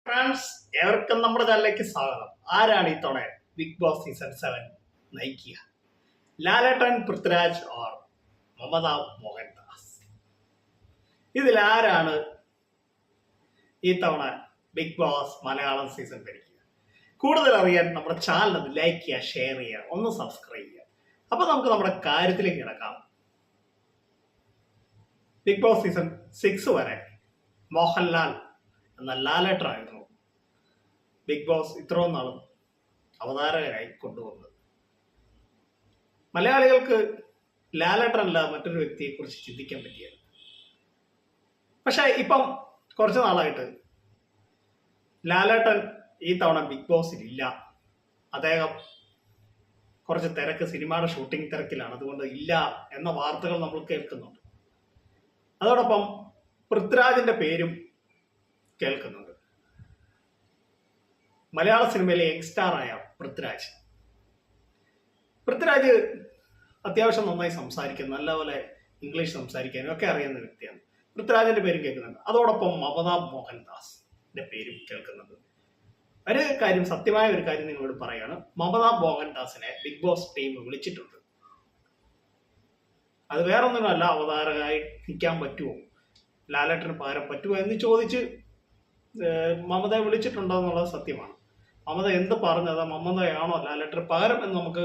Friends, ഏവർക്കും നമ്മുടെ ചാനലിലേക്ക് സ്വാഗതം. ആരാണ് ഇത്തവണ ബിഗ് ബോസ് സീസൺ 7 നയിക്കുക? ലാലേട്ടൻ, പൃഥ്വിരാജ് ഓർ മമത മോഹൻദാസ്? ഇതിൽ ആരാണ് ഈ തവണ ബിഗ് ബോസ് മലയാളം സീസൺ ഭരിക്കുക? കൂടുതൽ അറിയാൻ നമ്മുടെ ചാനൽ ഒന്ന് ലൈക്ക് ചെയ്യുക, ഷെയർ ചെയ്യുക, ഒന്ന് സബ്സ്ക്രൈബ് ചെയ്യുക. അപ്പൊ നമുക്ക് നമ്മുടെ കാര്യത്തിലേക്ക് കിടക്കാം. ബിഗ് ബോസ് സീസൺ 6 വരെ മോഹൻലാൽ എന്ന ലാലേട്ടനായിരുന്നു ബിഗ് ബോസ് ഇത്രയും നാളും അവതാരകരായി കൊണ്ടുവന്നത്. മലയാളികൾക്ക് ലാലേട്ടനല്ല മറ്റൊരു വ്യക്തിയെ കുറിച്ച് ചിന്തിക്കാൻ പറ്റിയത്. പക്ഷെ ഇപ്പം കുറച്ചു നാളായിട്ട് ലാലേട്ടൻ ഈ തവണ ബിഗ് ബോസിൽ ഇല്ല. അദ്ദേഹം കുറച്ച് തിരക്ക്, സിനിമയുടെ ഷൂട്ടിംഗ് തിരക്കിലാണ്, അതുകൊണ്ട് ഇല്ല എന്ന വാർത്തകൾ നമ്മൾ കേൾക്കുന്നുണ്ട്. അതോടൊപ്പം പൃഥ്വിരാജിന്റെ പേരും കേൾക്കുന്നുണ്ട്. മലയാള സിനിമയിലെ യങ്സ്റ്റാറായ പൃഥ്വിരാജ് അത്യാവശ്യം നന്നായി സംസാരിക്കും, നല്ലപോലെ ഇംഗ്ലീഷ് സംസാരിക്കാനും ഒക്കെ അറിയുന്ന വ്യക്തിയാണ്. പൃഥ്വിരാജിന്റെ പേരും കേൾക്കുന്നുണ്ട്. അതോടൊപ്പം മമത മോഹൻദാസിന്റെ പേരും കേൾക്കുന്നുണ്ട്. ഒരു കാര്യം, സത്യമായ ഒരു കാര്യം നിങ്ങളോട് പറയാണ്. മമത മോഹൻദാസിനെ ബിഗ് ബോസ് ടീം വിളിച്ചിട്ടുണ്ട്. അത് വേറൊന്നിനുമല്ല, അവതാരകരായി നിൽക്കാൻ പറ്റുമോ, ലാലേട്ടന് പകരം പറ്റുമോ എന്ന് ചോദിച്ച് മമതയെ വിളിച്ചിട്ടുണ്ടോ എന്നുള്ളത് സത്യമാണ്. മമത എന്ത് പറഞ്ഞത്, മമതയാണോ ലാലേട്ടന് പകരം എന്ന് നമുക്ക്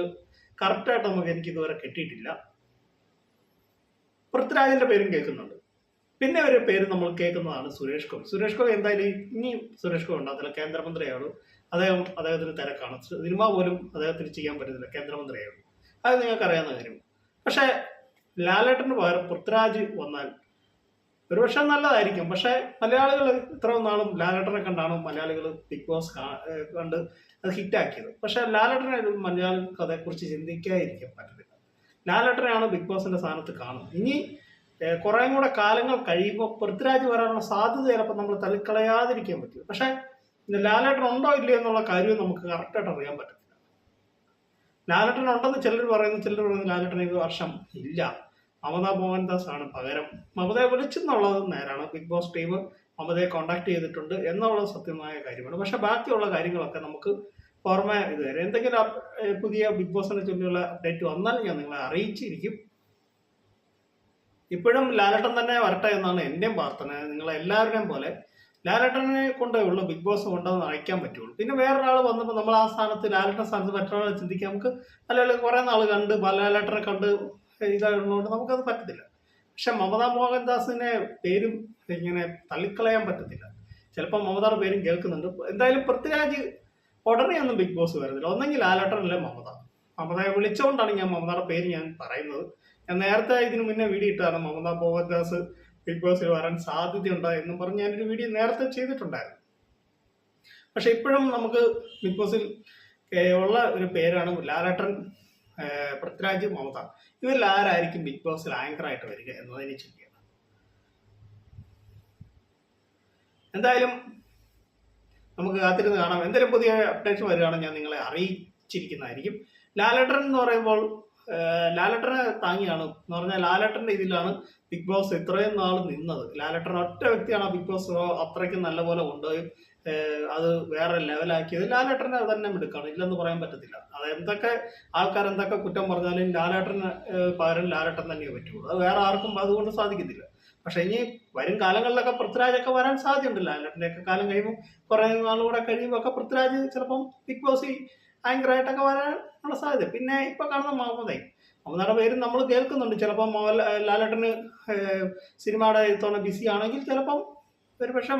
കറക്റ്റായിട്ട് എനിക്ക് ഇതുവരെ കിട്ടിയിട്ടില്ല. പൃഥ്വിരാജിന്റെ പേരും കേൾക്കുന്നുണ്ട്. പിന്നെ ഒരു പേര് നമ്മൾ കേൾക്കുന്നതാണ് സുരേഷ് ഗോപി. സുരേഷ് ഗോപി എന്തായാലും ഇനിയും സുരേഷ് ഗോപി ഉണ്ടാകത്തില്ല, കേന്ദ്രമന്ത്രിയാണ്. അദ്ദേഹത്തിന് തിരക്കാണ്, സിനിമ പോലും അദ്ദേഹത്തിന് ചെയ്യാൻ പറ്റുന്നില്ല, കേന്ദ്രമന്ത്രിയാണ്. അത് നിങ്ങൾക്ക് അറിയാവുന്ന കാര്യം. പക്ഷെ ലാലേട്ടന് പകരം പൃഥ്വിരാജ് വന്നാൽ ഒരുപക്ഷെ നല്ലതായിരിക്കും. പക്ഷെ മലയാളികൾ ഇത്രയും നാളും ലാലേട്ടനെ കണ്ടാണ് മലയാളികൾ ബിഗ് ബോസ് കണ്ട് അത് ഹിറ്റാക്കിയത്. പക്ഷെ ലാലേട്ടനെ മലയാളികൾക്ക് അതേക്കുറിച്ച് ചിന്തിക്കാതിരിക്കാൻ പറ്റത്തില്ല. ലാലേട്ടനെയാണ് ബിഗ് ബോസിന്റെ സ്ഥാനത്ത് കാണുന്നത്. ഇനി കുറേ കൂടെ കാലങ്ങൾ കഴിയുമ്പോൾ പൃഥ്വിരാജ് വരാനുള്ള സാധ്യത ചിലപ്പോൾ നമ്മൾ തള്ളിക്കളയാതിരിക്കാൻ പറ്റില്ല. പക്ഷെ ലാലേട്ടൻ ഉണ്ടോ ഇല്ലയോ എന്നുള്ള കാര്യവും നമുക്ക് കറക്റ്റായിട്ട് അറിയാൻ പറ്റത്തില്ല. ലാലേട്ടൻ ഉണ്ടെന്ന് ചിലർ പറയുന്നു, ലാലേട്ടൻ ഈ വർഷം ഇല്ല, മമത മോഹൻദാസ് ആണ് പകരം. മമതയെ വിളിച്ചെന്നുള്ളത് നേരാണ്. ബിഗ് ബോസ് ടീം മമതയെ കോണ്ടാക്ട് ചെയ്തിട്ടുണ്ട് എന്നുള്ളത് സത്യമായ കാര്യമാണ്. പക്ഷെ ബാക്കിയുള്ള കാര്യങ്ങളൊക്കെ നമുക്ക് പുറമെ ഇതുവരെ എന്തെങ്കിലും പുതിയ ബിഗ് ബോസിനെ ചൊല്ലിയുള്ള അപ്ഡേറ്റ് വന്നാൽ ഞാൻ നിങ്ങളെ അറിയിച്ചിരിക്കും. ഇപ്പോഴും ലാലേട്ടൻ തന്നെ വരട്ടെ എന്നാണ് എന്റെയും പ്രാർത്ഥന. നിങ്ങളെല്ലാവരുടെയും പോലെ ലാലേട്ടനെ കൊണ്ടുള്ള ബിഗ് ബോസ് കൊണ്ടുവന്ന് അയക്കാൻ പറ്റുള്ളൂ. പിന്നെ വേറൊരാൾ വന്നപ്പോൾ നമ്മൾ ആ സ്ഥാനത്ത്, ലാലേട്ടൻ സ്ഥാനത്ത് മറ്റൊരാളെ ചിന്തിക്കാൻ നമുക്ക് അല്ലെങ്കിൽ കുറെ നാൾ കണ്ട് ലാലേട്ടനെ കണ്ട് ഇതായതുകൊണ്ട് നമുക്കത് പറ്റത്തില്ല. പക്ഷെ മമത മോഹൻദാസിനെ പേരും ഇങ്ങനെ തള്ളിക്കളയാൻ പറ്റത്തില്ല. ചിലപ്പോൾ മമതയുടെ പേരും കേൾക്കുന്നുണ്ട്. എന്തായാലും പൃഥ്വിരാജ് ഉടനെ ഒന്നും ബിഗ് ബോസ് വരുന്നില്ല. ഒന്നെങ്കിൽ ലാലേട്ടനല്ലേ മമതയെ വിളിച്ചുകൊണ്ടാണ് ഞാൻ മമതയുടെ പേര് ഞാൻ പറയുന്നത്. ഞാൻ നേരത്തെ ഇതിനു മുന്നേ വീഡിയോ ഇട്ടാണ് മമത മോഹൻദാസ് ബിഗ് ബോസിൽ വരാൻ സാധ്യതയുണ്ടോ എന്നും പറഞ്ഞ് ഞാനൊരു വീഡിയോ നേരത്തെ ചെയ്തിട്ടുണ്ടായിരുന്നു. പക്ഷെ ഇപ്പോഴും നമുക്ക് ബിഗ് ബോസിൽ ഉള്ള ഒരു പേരാണ് ലാലേട്ടൻ, പൃഥ്വിരാജ്, മമത. ഇവരിൽ ആരായിരിക്കും ബിഗ് ബോസിൽ ആങ്കറായിട്ട് വരിക എന്നതിനെ ചിന്തിക്കണം. എന്തായാലും നമുക്ക് കാത്തിരുന്ന് കാണാം. എന്തെങ്കിലും പുതിയ അപ്ഡേഷൻ വരികയാണെങ്കിൽ ഞാൻ നിങ്ങളെ അറിയിച്ചിരിക്കുന്നതായിരിക്കും. ലാലേട്ടൻ എന്ന് പറയുമ്പോൾ ലാലേട്ടനെ താങ്ങിയാണ് എന്ന് പറഞ്ഞാൽ ലാലേട്ടന്റെ ഇതിലാണ് ബിഗ് ബോസ് ഇത്രയും നാൾ നിന്നത്. ലാലേട്ടൻ ഒറ്റ വ്യക്തിയാണ് ബിഗ് ബോസ് അത്രയ്ക്ക് നല്ലപോലെ കൊണ്ടുപോയി അത് വേറെ ലെവലാക്കിയത്. ലാലേട്ടനെ തന്നെ മിടുക്കാണ്, ഇല്ലെന്ന് പറയാൻ പറ്റത്തില്ല. അത് എന്തൊക്കെ ആൾക്കാർ എന്തൊക്കെ കുറ്റം പറഞ്ഞാലും ലാലേട്ടന് പകരം ലാലേട്ടൻ തന്നെ പറ്റുള്ളൂ. അത് വേറെ ആർക്കും അതുകൊണ്ട് സാധിക്കത്തില്ല. പക്ഷെ ഇനി വരും കാലങ്ങളിലൊക്കെ പൃഥ്വിരാജൊക്കെ വരാൻ സാധ്യതയുണ്ട്. ലാലേട്ടൻ്റെ ഒക്കെ കാലം കഴിയുമ്പോൾ കുറെ നാളുകൂടെ കഴിയുമ്പോൾ ഒക്കെ പൃഥ്വിരാജ് ചിലപ്പം ബിഗ് ബോസ് ആങ്കറായിട്ടൊക്കെ വരാനുള്ള സാധ്യത. പിന്നെ ഇപ്പൊ കാണുന്ന മമതയുടെ പേരും നമ്മൾ കേൾക്കുന്നുണ്ട്. ചിലപ്പം ലാലേട്ടന് സിനിമയുടെ ഇത്തവണ ബിസി ആണെങ്കിൽ ചിലപ്പം ഒരു പക്ഷെ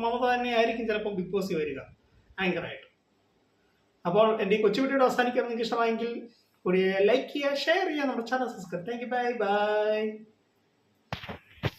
മമത തന്നെയായിരിക്കും ചിലപ്പോൾ ബിഗ് ബോസ് വരിക ആങ്കറായിട്ട്. അപ്പോൾ എൻ്റെ ഈ കൊച്ചു വീഡിയോയുടെ അവസാനിക്കാൻ നിങ്ങൾക്ക് ഇഷ്ടമായെങ്കിൽ കൂടി ലൈക്ക് ചെയ്യുക, ഷെയർ ചെയ്യുക, നമ്മുടെ channel subscribe. Thank you, bye bye.